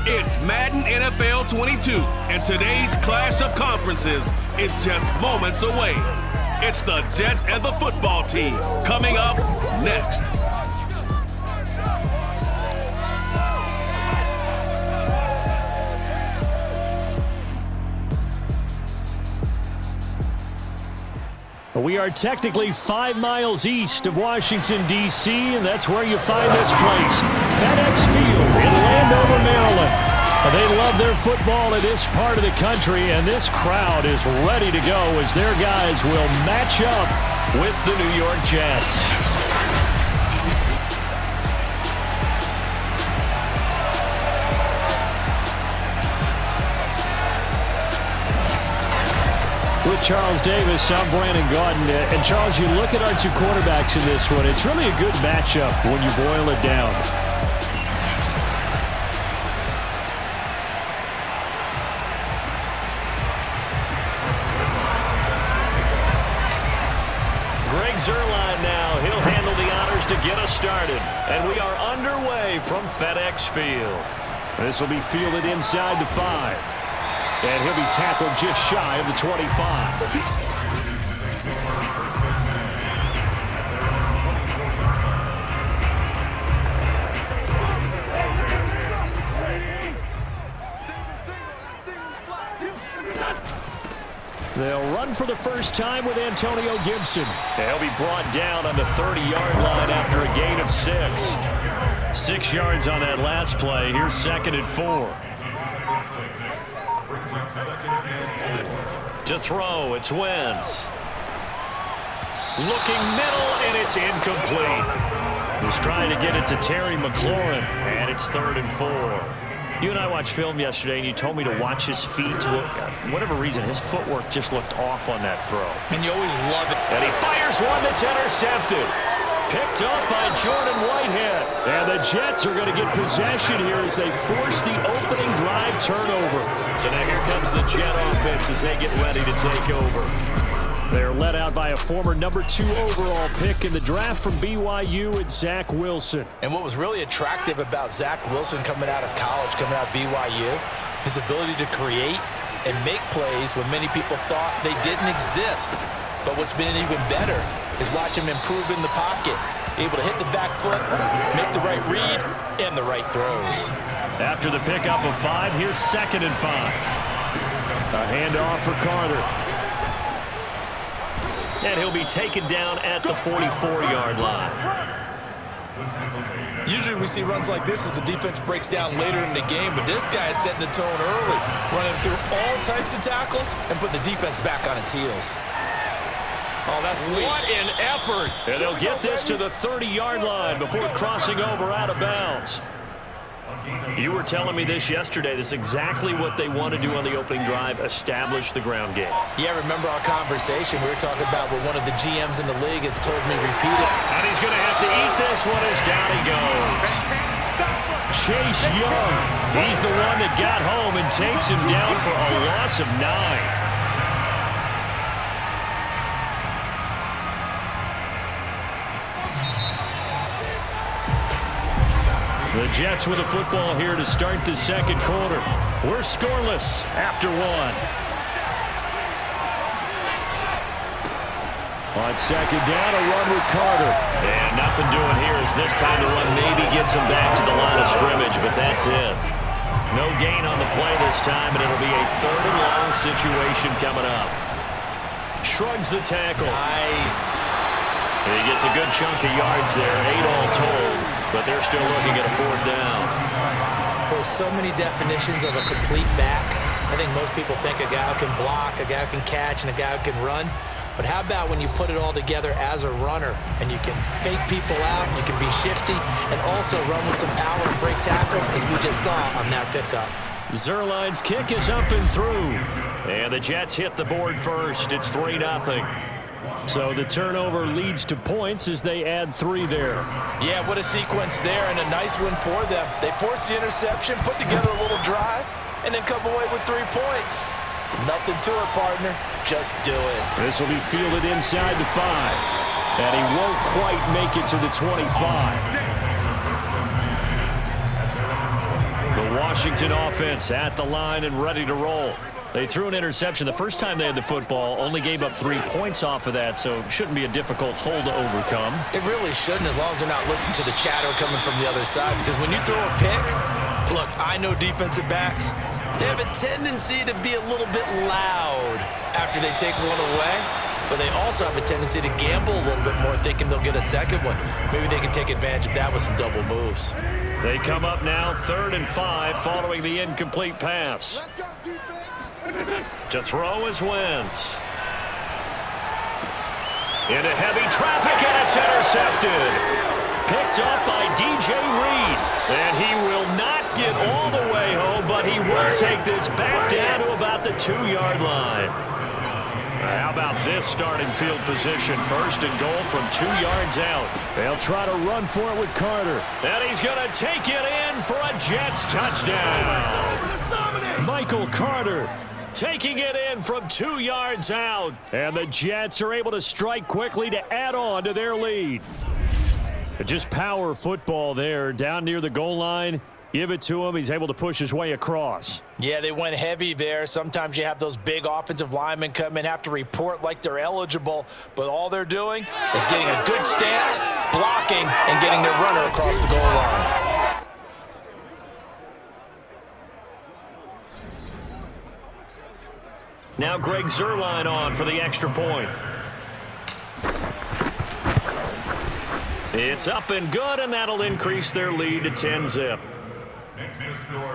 It's Madden NFL 22, and today's clash of conferences is just moments away. It's the Jets and the football team coming up next. We are technically 5 miles east of Washington, D.C., and that's where you find this place, FedEx Field in Landover, Maryland. They love their football in this part of the country, and this crowd is ready to go as their guys will match up with the New York Jets. With Charles Davis, I'm Brandon Gaudin. And Charles, you look at our two quarterbacks in this one, it's really a good matchup when you boil it down. Greg Zuerlein now. He'll handle the honors to get us started. And we are underway from FedEx Field. This will be fielded inside the 5. And he'll be tackled just shy of the 25. They'll run for the first time with Antonio Gibson. And he'll be brought down on the 30-yard line after a gain of 6. 6 yards on that last play. Here's 2nd and 4. To throw, it's Wentz. Looking middle, and it's incomplete. He's trying to get it to Terry McLaurin, and it's 3rd and 4. You and I watched film yesterday, and you told me to watch his feet. For whatever reason, his footwork just looked off on that throw. And you always love it. And he fires one that's intercepted. Picked up by Jordan Whitehead. And the Jets are going to get possession here as they force the opening drive turnover. So now here comes the Jet offense as they get ready to take over. They're led out by a former number 2 overall pick in the draft from BYU, and Zach Wilson. And what was really attractive about Zach Wilson coming out of college, coming out of BYU, his ability to create and make plays when many people thought they didn't exist. But what's been even better is watch him improve in the pocket, able to hit the back foot, make the right read, and the right throws. After the pickup of 5, here's 2nd and 5. A handoff for Carter. And he'll be taken down at the 44-yard line. Usually we see runs like this as the defense breaks down later in the game, but this guy is setting the tone early, running through all types of tackles and putting the defense back on its heels. Oh, that's sweet. What an effort. And they'll get this to the 30-yard line before crossing over out of bounds. You were telling me this yesterday. This is exactly what they want to do on the opening drive, establish the ground game. Yeah, remember our conversation. We were talking about what one of the GMs in the league has told me repeatedly. And he's going to have to eat this one as down he goes. Chase Young. He's the one that got home and takes him down for a loss of 9. The Jets with the football here to start the second quarter. We're scoreless after 1. On 2nd down, a run with Carter. And nothing doing here as this time the run maybe gets him back to the line of scrimmage, but that's it. No gain on the play this time, and it'll be a 3rd and long situation coming up. Shrugs the tackle. Nice. He gets a good chunk of yards there, 8 all told. But they're still looking at a 4th down. There's so many definitions of a complete back. I think most people think a guy who can block, a guy who can catch, and a guy who can run. But how about when you put it all together as a runner and you can fake people out, you can be shifty, and also run with some power and break tackles, as we just saw on that pickup. Zuerlein's kick is up and through. And the Jets hit the board first. It's 3-0. So the turnover leads to points as they add 3 there. Yeah, what a sequence there, and a nice one for them. They forced the interception, put together a little drive, and then come away with 3 points. Nothing to it, partner. Just do it. This will be fielded inside the 5. And he won't quite make it to the 25. The Washington offense at the line and ready to roll. They threw an interception the first time they had the football, only gave up 3 points off of that, so it shouldn't be a difficult hole to overcome. It really shouldn't, as long as they're not listening to the chatter coming from the other side, because when you throw a pick, look, I know defensive backs, they have a tendency to be a little bit loud after they take one away, but they also have a tendency to gamble a little bit more, thinking they'll get a second one. Maybe they can take advantage of that with some double moves. They come up now 3rd and 5 following the incomplete pass. To throw is Wentz. Into heavy traffic, and it's intercepted. Picked up by DJ Reed. And he will not get all the way home, but he will take this back down to about the 2-yard line. How about this starting field position? 1st and goal from 2 yards out. They'll try to run for it with Carter. And he's going to take it in for a Jets touchdown. Michael Carter taking it in from 2 yards out. And the Jets are able to strike quickly to add on to their lead. Just power football there down near the goal line. Give it to him. He's able to push his way across. Yeah, they went heavy there. Sometimes you have those big offensive linemen come in, have to report like they're eligible, but all they're doing is getting a good stance, blocking, and getting their runner across the goal line. Now Greg Zuerlein on for the extra point. It's up and good, and that'll increase their lead to 10-zip.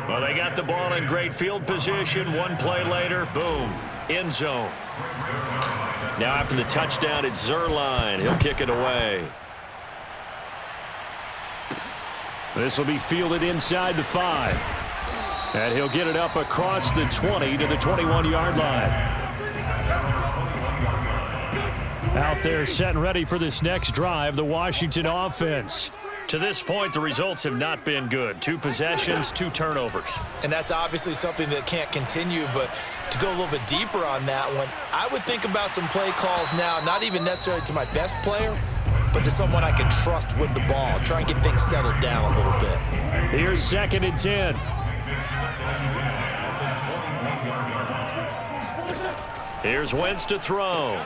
Well, they got the ball in great field position. One play later, boom, end zone. Now after the touchdown, it's Zuerlein. He'll kick it away. This will be fielded inside the 5. And he'll get it up across the 20 to the 21-yard line. Out there set and ready for this next drive, the Washington offense. To this point, the results have not been good. 2 possessions, 2 turnovers. And that's obviously something that can't continue, but to go a little bit deeper on that one, I would think about some play calls now, not even necessarily to my best player, but to someone I can trust with the ball. Try and get things settled down a little bit. Here's 2nd and 10. Here's Wentz to throw.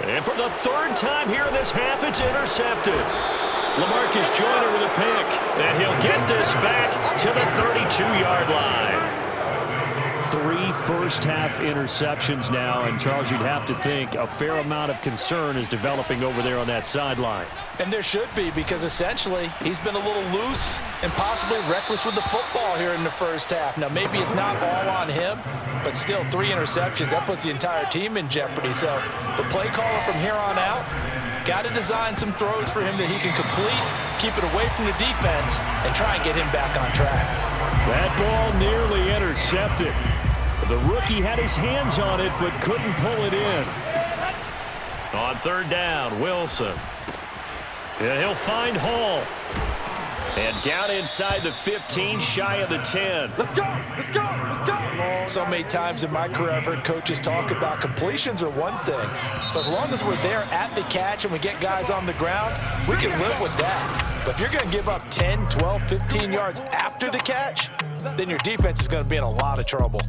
And for the 3rd time here in this half, it's intercepted. LaMarcus Joyner with a pick, and he'll get this back to the 32-yard line. 3 first-half interceptions now, and Charles, you'd have to think a fair amount of concern is developing over there on that sideline. And there should be, because essentially he's been a little loose and possibly reckless with the football here in the first half. Now, maybe it's not all on him, but still 3 interceptions. That puts the entire team in jeopardy. So the play caller from here on out got to design some throws for him that he can complete, keep it away from the defense, and try and get him back on track. That ball nearly intercepted. The rookie had his hands on it but couldn't pull it in. On 3rd down, Wilson. And he'll find Hall. And down inside the 15, shy of the 10. Let's go! Let's go! Let's go! So many times in my career I've heard coaches talk about completions are one thing, but as long as we're there at the catch and we get guys on the ground, we can live with that. But if you're going to give up 10, 12, 15 yards after the catch, then your defense is going to be in a lot of trouble.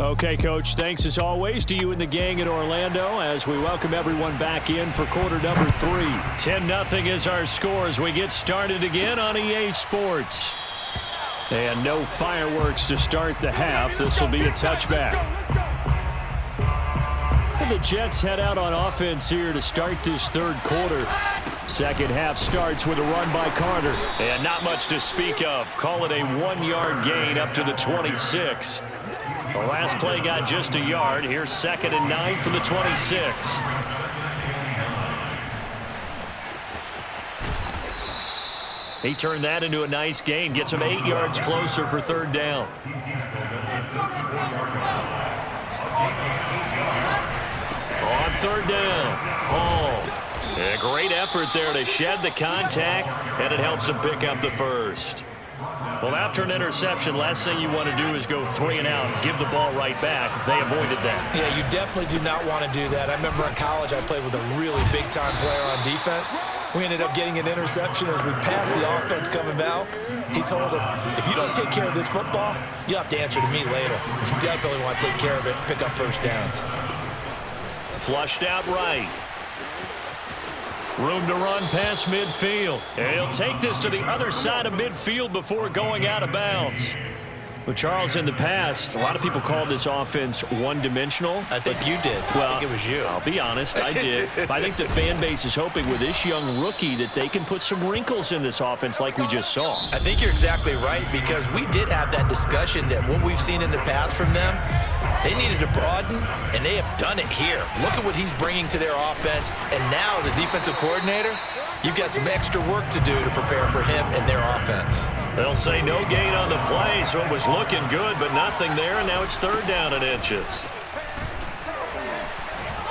Okay, Coach, thanks as always to you and the gang in Orlando as we welcome everyone back in for quarter number 3. 10-0 is our score as we get started again on EA Sports. And no fireworks to start the half. This will be a touchback. And the Jets head out on offense here to start this 3rd quarter. Second half starts with a run by Carter. And not much to speak of. Call it a 1-yard gain up to the 26. The last play got just a yard. Here's 2nd and 9 for the 26. He turned that into a nice gain. Gets him 8 yards closer for 3rd down. On 3rd down, Hall. A great effort there to shed the contact, and it helps him pick up the first. Well, after an interception, last thing you want to do is go 3 and out and give the ball right back. They avoided that. Yeah, you definitely do not want to do that. I remember in college I played with a really big-time player on defense. We ended up getting an interception as we passed the offense coming out. He told him, if you don't take care of this football, you'll have to answer to me later. You definitely want to take care of it, pick up first downs. Flushed out right. Room to run past midfield. And he'll take this to the other side of midfield before going out of bounds. Well, Charles, in the past, a lot of people called this offense one-dimensional. I think you did. Well, I think it was you. I'll be honest, I did. I think the fan base is hoping with this young rookie that they can put some wrinkles in this offense like we just saw. I think you're exactly right, because we did have that discussion that what we've seen in the past from them, they needed to broaden, and they have done it here. Look at what he's bringing to their offense, and now as a defensive coordinator, you've got some extra work to do to prepare for him and their offense. They'll say no gain on the play, so it was looking good, but nothing there, and now it's 3rd down and inches.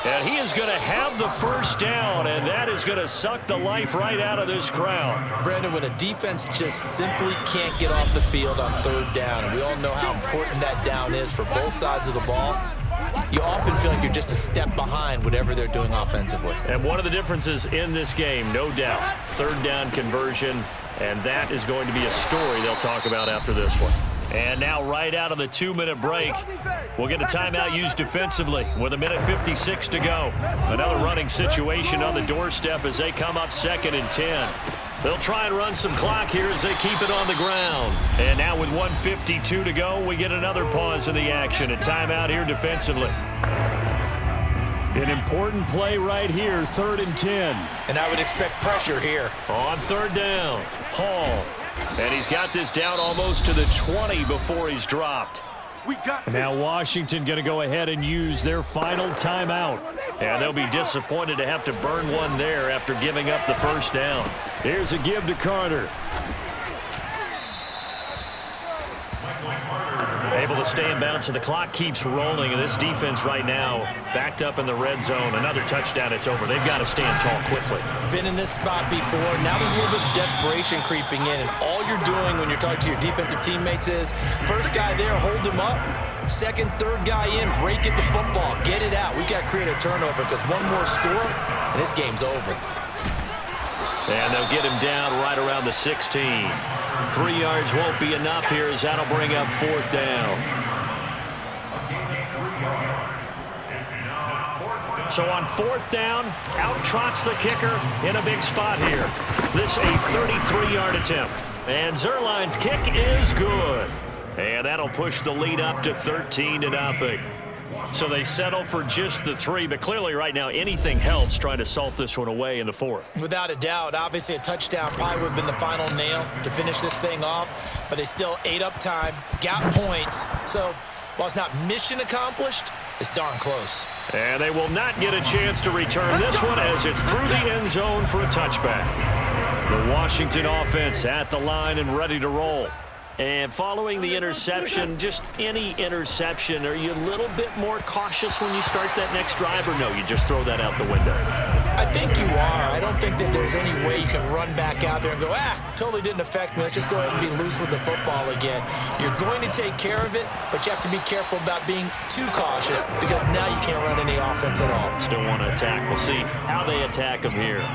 And he is going to have the first down, and that is going to suck the life right out of this crowd. Brandon, when a defense just simply can't get off the field on 3rd down, and we all know how important that down is for both sides of the ball, you often feel like you're just a step behind whatever they're doing offensively. And one of the differences in this game, no doubt, 3rd down conversion, and that is going to be a story they'll talk about after this one. And now right out of the 2-minute break, we'll get a timeout used defensively with 1:56 to go. Another running situation on the doorstep as they come up 2nd and 10. They'll try and run some clock here as they keep it on the ground. And now with 1:52 to go, we get another pause in the action. A timeout here defensively. An important play right here, 3rd and 10. And I would expect pressure here. On 3rd down, Hall. And he's got this down almost to the 20 before he's dropped. Now Washington going to go ahead and use their final timeout. And they'll be disappointed to have to burn one there after giving up the first down. Here's a give to Carter. Able to stay in bounds, so the clock keeps rolling. And this defense right now backed up in the red zone. Another touchdown, it's over. They've got to stand tall quickly. Been in this spot before. Now there's a little bit of desperation creeping in. And all you're doing when you're talking to your defensive teammates is, first guy there, hold him up. 2nd, 3rd guy in, break at the football. Get it out. We've got to create a turnover, because one more score, and this game's over. And they'll get him down right around the 16. 3 yards won't be enough here as that'll bring up 4th down. So on 4th down, out trots the kicker in a big spot here. This a 33-yard attempt. And Zerline's kick is good. And that'll push the lead up to 13-0. So they settle for just the 3, but clearly right now anything helps trying to salt this one away in the 4th. Without a doubt, obviously a touchdown probably would have been the final nail to finish this thing off, but they still ate up time, got points. So while it's not mission accomplished, it's darn close. And they will not get a chance to return this one as it's through the end zone for a touchback. The Washington offense at the line and ready to roll. And following the interception, just any interception, are you a little bit more cautious when you start that next drive, or no, you just throw that out the window? I think you are. I don't think that there's any way you can run back out there and go, totally didn't affect me. Let's just go ahead and be loose with the football again. You're going to take care of it, but you have to be careful about being too cautious, because now you can't run any offense at all. Still want to attack. We'll see how they attack them here.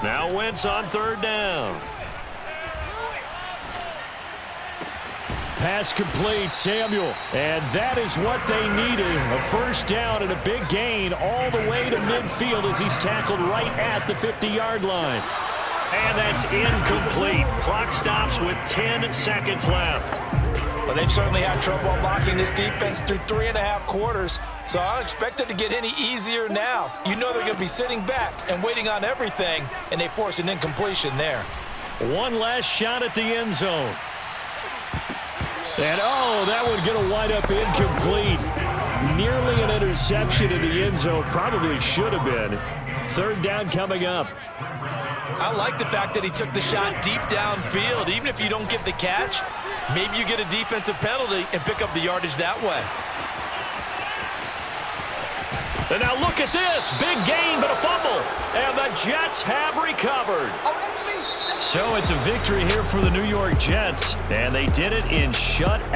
Now Wentz on 3rd down. Pass complete, Samuel. And that is what they needed. A first down and a big gain all the way to midfield as he's tackled right at the 50-yard line. And that's incomplete. Clock stops with 10 seconds left. Well, they've certainly had trouble unlocking this defense through 3.5 quarters, so I don't expect it to get any easier now. You know they're going to be sitting back and waiting on everything, and they force an incompletion there. One last shot at the end zone. And, that would get a wind up incomplete. Nearly an interception in the end zone. Probably should have been. 3rd down coming up. I like the fact that he took the shot deep downfield. Even if you don't get the catch, maybe you get a defensive penalty and pick up the yardage that way. And now look at this. Big gain, but a fumble. And the Jets have recovered. So it's a victory here for the New York Jets, and they did it in shutout.